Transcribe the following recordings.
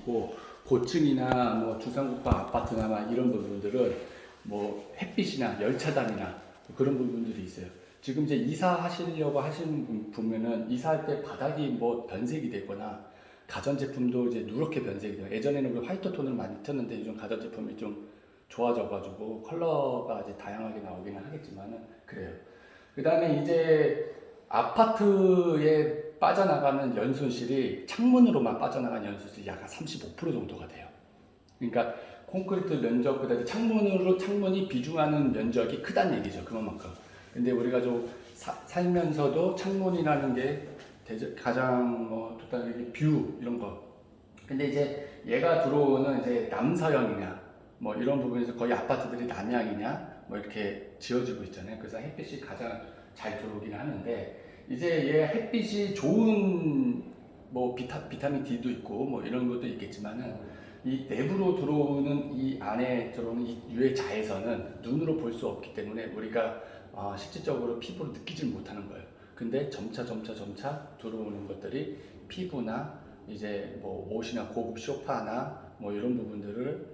있고, 고층이나 뭐 주상국가 아파트나 막 이런 부분들은 뭐 햇빛이나 열차단이나 그런 부분들이 있어요. 지금 이제 이사하시려고 하시는 분면은 이사할 때 바닥이 뭐 변색이 되거나 가전제품도 이제 누렇게 변색이 돼요. 예전에는 우리 화이트 톤을 많이 쳤는데 요즘 가전제품이 좀 좋아져가지고 컬러가 이제 다양하게 나오기는 하겠지만은 그래요. 그 다음에 이제 아파트에 빠져나가는 연손실이 창문으로만 빠져나가는 연손실이 약 35% 정도가 돼요. 그러니까 콘크리트 면적, 그다음에 창문이 비중하는 면적이 크다는 얘기죠. 그만큼. 근데 우리가 좀 살면서도 창문이라는 게 가장 뭐 좋다는 게 뷰 이런 거. 근데 이제 얘가 들어오는 이제 남서형이냐 뭐 이런 부분에서 거의 아파트들이 남향이냐 뭐 이렇게 지어지고 있잖아요. 그래서 햇빛이 가장 잘 들어오긴 하는데 이제 얘 햇빛이 좋은 뭐 비타민 D도 있고 뭐 이런 것도 있겠지만은 이 내부로 들어오는 이 안에 들어오는 이 유해 자외선은 눈으로 볼 수 없기 때문에 우리가 실질적으로 피부로 느끼질 못하는 거예요. 근데 점차 들어오는 것들이 피부나 이제 뭐 옷이나 고급 소파나 뭐 이런 부분들을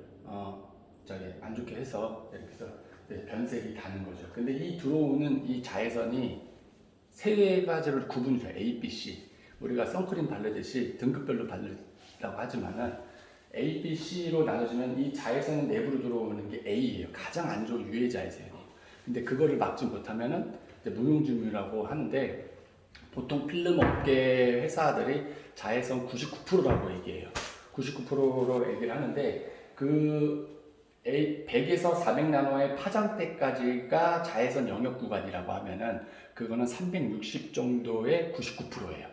저기 안 좋게 해서 이렇게 해서 변색이 가는 거죠. 근데 이 들어오는 이 자외선이 세 가지를 구분해요. A, B, C. 우리가 선크림 바르듯이 등급별로 바르라고 하지만은 A, B, C로 나눠지면 이 자외선 내부로 들어오는 게 A예요. 가장 안 좋은 유해 자외선이에요. 근데 그거를 막지 못하면은 이제 무용지물이라고 하는데 보통 필름 업계 회사들이 자외선 99%라고 얘기해요. 99%로 얘기를 하는데 그 100에서 400나노의 파장대까지가 자외선 영역 구간이라고 하면은 그거는 360 정도의 99%예요.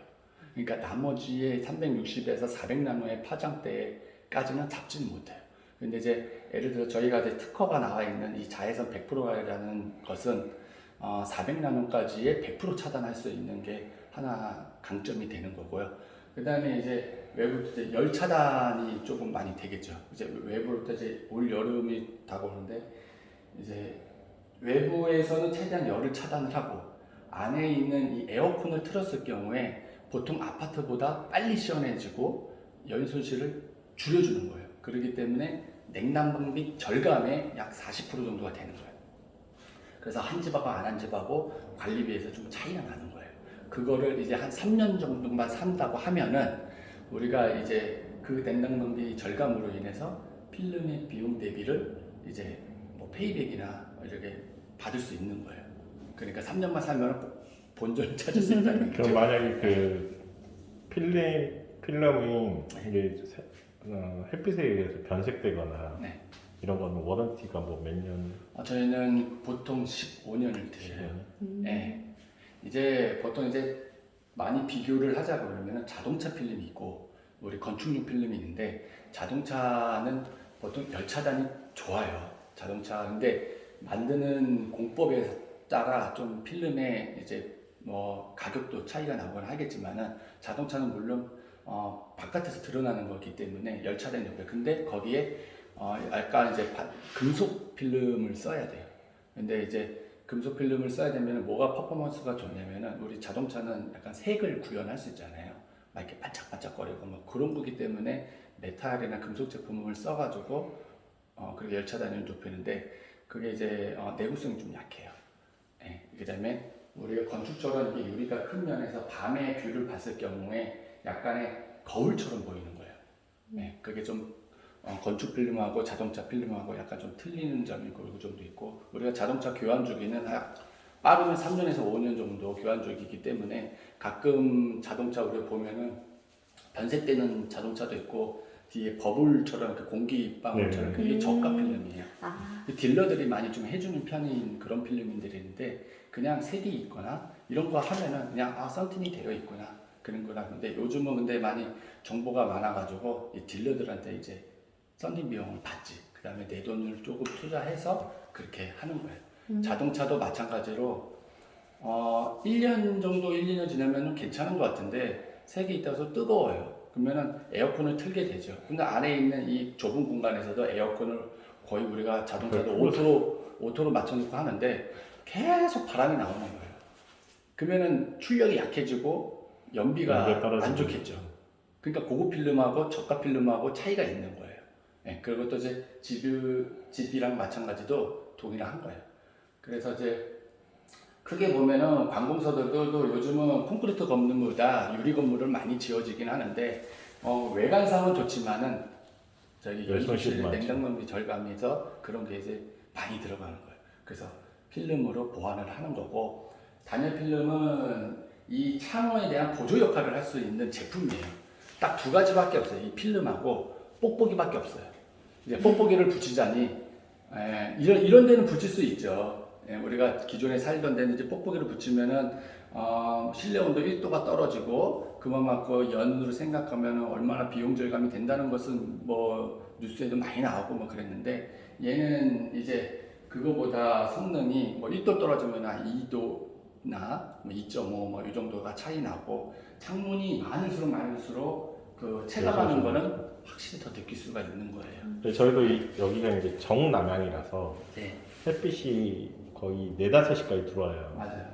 그러니까 나머지의 360에서 400나노의 파장대까지는 잡지는 못해요. 근데 이제 예를 들어 저희가 이제 특허가 나와 있는 이 자외선 100%라는 것은 400나노까지의 100% 차단할 수 있는 게 하나 강점이 되는 거고요. 그 다음에 이제 외부 이제 열 차단이 조금 많이 되겠죠. 이제 외부로 이제 올 여름이 다가오는데 이제 외부에서는 최대한 열을 차단을 하고 안에 있는 이 에어컨을 틀었을 경우에 보통 아파트보다 빨리 시원해지고 연손실을 줄여주는 거예요. 그렇기 때문에 냉난방비 절감의 약 40% 정도가 되는 거예요. 그래서 한 집하고 안 한 집하고 관리비에서 좀 차이가 나는 거예요. 그거를 이제 한 3년 정도만 산다고 하면은 우리가 이제 그 냉난방비 절감으로 인해서 필름의 비용 대비를 이제 뭐 페이백이나 이렇게 받을 수 있는 거예요. 그러니까 3년만 살면 본전을 찾을 수 있다는 그럼 거죠. 만약에 그 필름이 이게 햇빛에 의해서 변색되거나 네. 이런 거는 워런티가 뭐 몇 년? 저희는 보통 15년을 드려요. 네. 이제 보통 이제 많이 비교를 하자 그러면 자동차 필름이 있고 우리 건축용 필름이 있는데 자동차는 보통 열 차단이 좋아요. 자동차 근데 만드는 공법에 따라 좀 필름의 이제 뭐 가격도 차이가 나거나 하겠지만은 자동차는 물론 바깥에서 드러나는 거기 때문에 열 차단이 높아요. 근데 거기에 약간 이제 금속 필름을 써야 돼요. 근데 이제 금속 필름을 써야 되면 뭐가 퍼포먼스가 좋냐면은 우리 자동차는 약간 색을 구현할 수 있잖아요. 막 이렇게 반짝반짝거리고 뭐 그런 거기 때문에 메탈이나 금속 제품을 써가지고 그리고 열차 단위를 높이는데 그게 이제 내구성이 좀 약해요. 네. 그다음에 우리가 건축적으로 이게 유리가 큰 면에서 밤에 뷰를 봤을 경우에 약간의 거울처럼 보이는 거예요. 네. 그게 좀 건축 필름하고 자동차 필름하고 약간 좀 틀리는 점이 그 정도 있고 우리가 자동차 교환 주기는 빠르면 3년에서 5년 정도 교환 주기이기 때문에 가끔 자동차 우리가 보면은 변색되는 자동차도 있고 뒤에 버블처럼 그 공기방울처럼 그게 저가 필름이에요. 딜러들이 많이 좀 해주는 편인 그런 필름들인데 그냥 색이 있거나 이런 거 하면은 그냥 썬틴이 되어 있구나 그런 거라. 근데 요즘은 근데 많이 정보가 많아가지고 이 딜러들한테 이제 썬팅 비용을 받지. 그 다음에 내 돈을 조금 투자해서 그렇게 하는 거예요. 자동차도 마찬가지로 1년 정도 1, 2년 지나면 괜찮은 것 같은데 색이 있다고 뜨거워요. 그러면은 에어컨을 틀게 되죠. 근데 안에 있는 이 좁은 공간에서도 에어컨을 거의 우리가 자동차도 오토로 맞춰놓고 하는데 계속 바람이 나오는 거예요. 그러면은 출력이 약해지고 연비가 안 좋겠죠. 그러니까 고급 필름하고 저가 필름하고 차이가 있는 거예요. 예, 그리고 또 이제 집이랑 마찬가지도 동일한 거예요. 그래서 이제 크게 보면은 관공서들도 요즘은 콘크리트 건물보다 유리 건물을 많이 지어지긴 하는데 외관상은 좋지만은 저기 연소실 냉각능력이 절감해서 그런 게 이제 많이 들어가는 거예요. 그래서 필름으로 보완을 하는 거고 단열 필름은 이 창호에 대한 보조 역할을 할 수 있는 제품이에요. 딱 두 가지밖에 없어요. 이 필름하고 뽁뽁이밖에 없어요. 이제 뽁뽁이를 붙이자니 이런 데는 붙일 수 있죠. 우리가 기존에 살던 데는 이제 뽁뽁이를 붙이면은 실내 온도 1도가 떨어지고 그만큼 연으로 생각하면 얼마나 비용 절감이 된다는 것은 뭐 뉴스에도 많이 나오고 뭐 그랬는데 얘는 이제 그거보다 성능이 뭐 1도 떨어지면 2도나 2.5 뭐 이 정도가 차이 나고 창문이 많을수록 그 체감하는 거는 확실히 더 느낄 수가 있는 거예요. 저희도 여기가 이제 정남향이라서 네. 햇빛이 거의 4-5시까지 들어와요. 맞아요.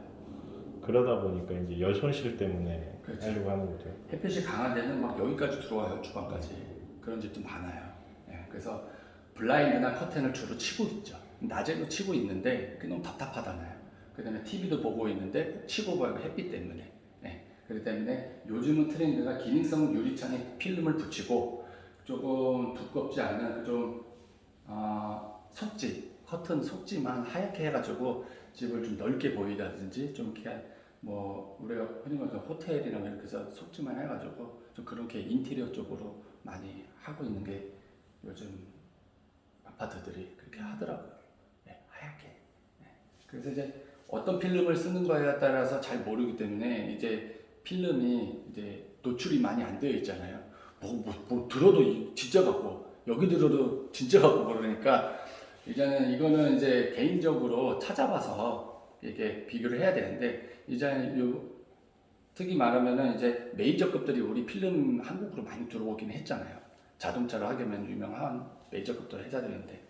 그러다 보니까 이제 열손실 때문에 그렇죠. 하려고 하는 거죠. 햇빛이 강한 데는 막 여기까지 들어와요. 주방까지. 그런 집도 많아요. 그래서 블라인드나 커튼을 주로 치고 있죠. 낮에도 치고 있는데 그게 너무 답답하잖아요. 그 다음에 TV도 보고 있는데 꼭 치고 봐요. 햇빛 때문에. 그렇기 때문에 요즘은 트렌드가 기능성 유리창에 필름을 붙이고 조금 두껍지 않은 좀 속지, 커튼 속지만 하얗게 해가지고 집을 좀 넓게 보이다든지 좀 이렇게 뭐 우리가 흔히 말해서 호텔이나 이렇게 해서 속지만 해가지고 좀 그렇게 인테리어 쪽으로 많이 하고 있는 게 요즘 아파트들이 그렇게 하더라고요. 하얗게. 그래서 이제 어떤 필름을 쓰는 거에 따라서 잘 모르기 때문에 이제 필름이 이제 노출이 많이 안 되어 있잖아요. 뭐 들어도 진짜 같고 여기 들어도 진짜 같고 그러니까 이제는 이거는 이제 개인적으로 찾아봐서 이게 비교를 해야 되는데 이제는 특히 말하면은 이제 메이저급들이 우리 필름 한국으로 많이 들어오긴 했잖아요. 자동차로 하기면 유명한 메이저급들 회사들인데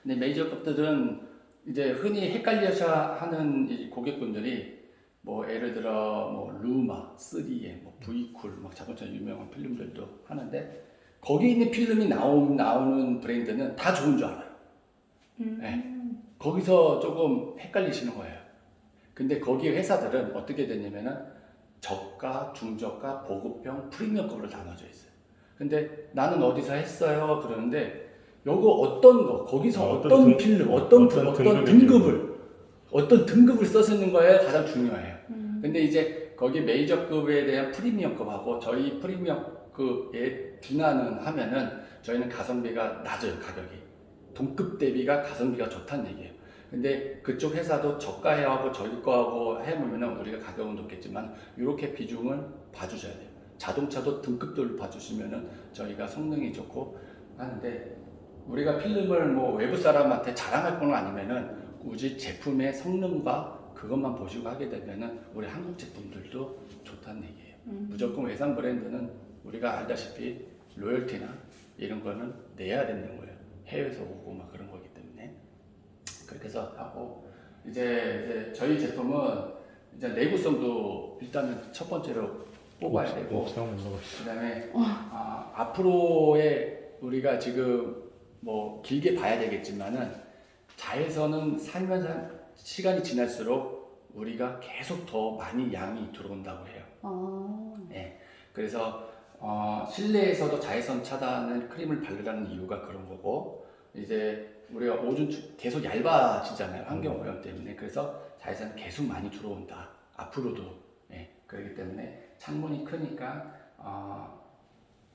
근데 메이저급들은 이제 흔히 헷갈려서 하는 이 고객분들이 뭐 예를 들어 뭐 루마, 3M, 뭐 V쿨 막 자동차 유명한 필름들도 하는데 거기 있는 필름이 나오는 브랜드는 다 좋은 줄 알아요. 거기서 조금 헷갈리시는 거예요. 근데 거기 회사들은 어떻게 되냐면은 저가, 중저가, 보급형, 프리미엄급으로 나눠져 있어요. 근데 나는 어디서 했어요? 그러는데 요거 어떤 거, 거기서 어떤 필름, 어떤 등급을 써쓰는 거에 가장 중요해요. 근데 이제 거기 메이저급에 대한 프리미엄급하고 저희 프리미엄급에 준하는 하면은 저희는 가성비가 낮아요, 가격이. 동급 대비가 가성비가 좋다는 얘기예요. 근데 그쪽 회사도 저가하고 저희 거하고 해보면은 우리가 가격은 높겠지만 이렇게 비중을 봐주셔야 돼요. 자동차도 등급들을 봐주시면은 저희가 성능이 좋고 하는데 우리가 필름을 뭐 외부 사람한테 자랑할 건 아니면은 굳이 제품의 성능과 그것만 보시고 하게 되면은 우리 한국 제품들도 좋다는 얘기예요. 무조건 외산 브랜드는 우리가 알다시피 로열티나 이런 거는 내야 되는 거예요. 해외에서 오고 막 그런 거기 때문에 그렇게 해서 하고 이제 저희 제품은 이제 내구성도 일단은 첫 번째로 뽑아야 되고 그다음에 앞으로의 우리가 지금 뭐 길게 봐야 되겠지만은 자외선은 살면서 시간이 지날수록 우리가 계속 더 많이 양이 들어온다고 해요. 그래서 실내에서도 자외선 차단을 크림을 바르라는 이유가 그런 거고 이제 우리가 오줌 계속 얇아지잖아요. 환경 오염 때문에. 그래서 자외선 계속 많이 들어온다. 앞으로도. 그렇기 때문에 창문이 크니까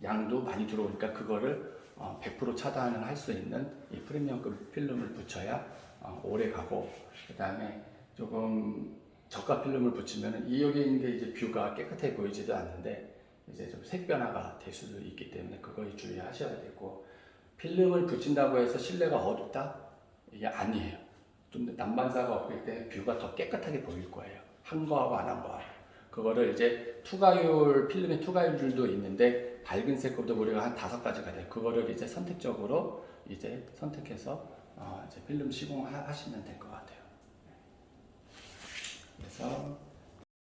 양도 많이 들어오니까 그거를 100% 차단을 할 수 있는 이 프리미엄급 필름을 붙여야 오래 가고 그 다음에 조금 저가 필름을 붙이면 이 여기 있는 게 이제 뷰가 깨끗해 보이지도 않는데 이제 좀 색 변화가 될 수도 있기 때문에 그거에 주의하셔야 되고 필름을 붙인다고 해서 실내가 어둡다? 이게 아니에요. 좀 난방사가 없기 때문에 뷰가 더 깨끗하게 보일 거예요. 한 거하고 안 한 거하고. 그거를 이제 투과율, 필름의 투과율들도 있는데 밝은 색급도 우리가 한 5가지가 돼요. 그거를 이제 선택적으로 이제 선택해서 이제 필름 시공하시면 될 것 같아요. 그래서